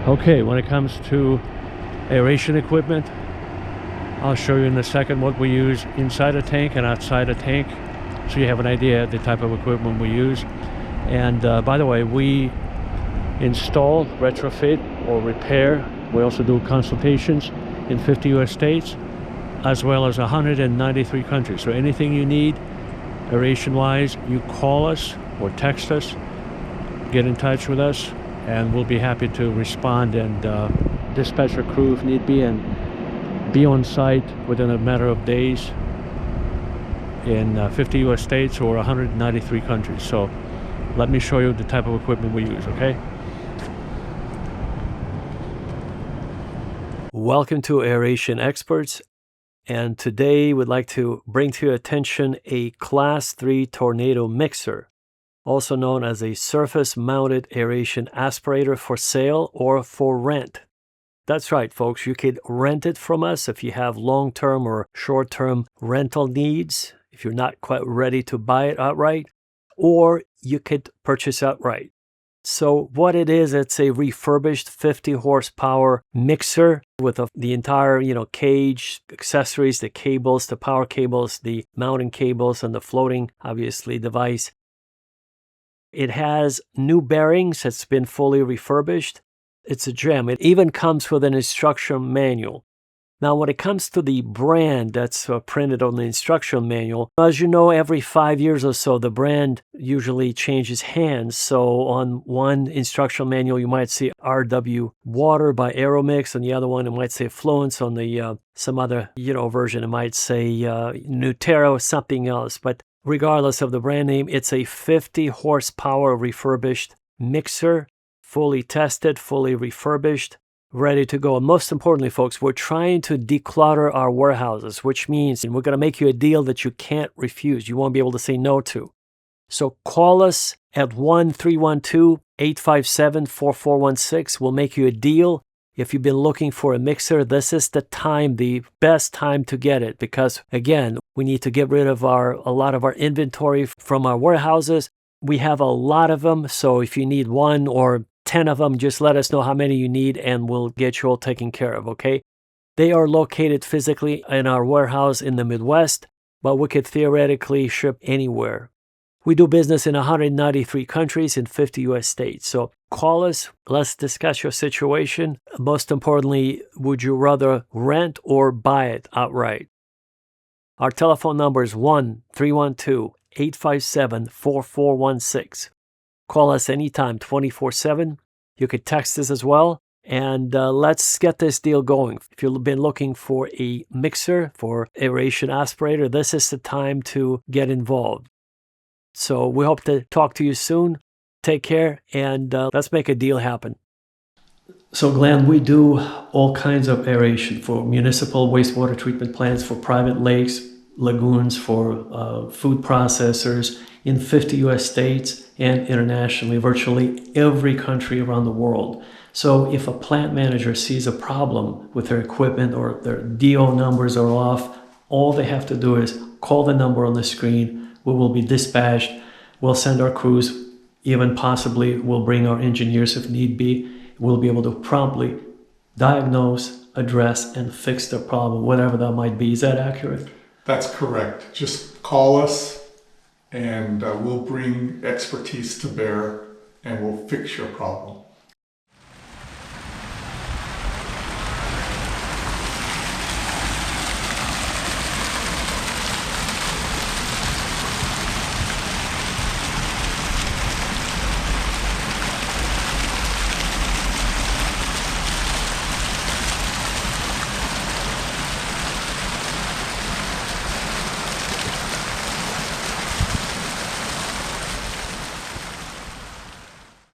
Okay, when it comes to aeration equipment, I'll show you in a second what we use inside a tank and outside a tank, so you have an idea of the type of equipment we use. And by the way, we install, retrofit, or repair. We also do consultations in 50 US states, as well as 193 countries. So anything you need aeration-wise, you call us or text us, get in touch with us, and we'll be happy to respond and dispatch a crew if need be, and be on site within a matter of days in 50 US states or 193 countries. So let me show you the type of equipment we use, okay? Welcome to Aeration Experts, and today we'd like to bring to your attention a Class 3 tornado mixer, also known as a surface-mounted aeration aspirator for sale or for rent. That's right, folks. You could rent it from us if you have long-term or short-term rental needs, if you're not quite ready to buy it outright, or you could purchase outright. So what it is, it's a refurbished 50 horsepower mixer with the entire, cage, accessories, the cables, the power cables, the mounting cables, and the floating, obviously, device. It has new bearings. It's been fully refurbished. It's a gem. It even comes with an instruction manual. Now, when it comes to the brand that's printed on the instruction manual, as you know, every 5 years or so, the brand usually changes hands. So on one instruction manual, you might see RW Water by Aeromix. On the other one, it might say Fluence. On the some other version, it might say Newterra or something else. But regardless of the brand name, it's a 50 horsepower refurbished mixer, fully tested, fully refurbished, ready to go. And most importantly, folks, we're trying to declutter our warehouses, which means we're going to make you a deal that you can't refuse. You won't be able to say no to. So call us at 1-312-857-4416. We'll make you a deal. If you've been looking for a mixer, this is the time, the best time to get it, because again, we need to get rid of a lot of our inventory from our warehouses. We have a lot of them, so if you need one or 10 of them, just let us know how many you need and we'll get you all taken care of, okay? They are located physically in our warehouse in the Midwest, but we could theoretically ship anywhere. We do business in 193 countries in 50 US states. So call us, let's discuss your situation. Most importantly, would you rather rent or buy it outright? Our telephone number is 1-312-857-4416. Call us anytime, 24/7. You could text us as well. And let's get this deal going. If you've been looking for a mixer for aeration aspirator, this is the time to get involved. So we hope to talk to you soon. Take care, and let's make a deal happen. So Glenn, we do all kinds of aeration for municipal wastewater treatment plants, for private lakes, lagoons, for food processors in 50 US states and internationally, virtually every country around the world. So if a plant manager sees a problem with their equipment or their DO numbers are off, all they have to do is call the number on the screen. We will be dispatched. We'll send our crews, even possibly we'll bring our engineers if need be. We'll be able to promptly diagnose, address, and fix the problem, whatever that might be. Is that accurate? That's correct. Just call us and we'll bring expertise to bear and we'll fix your problem.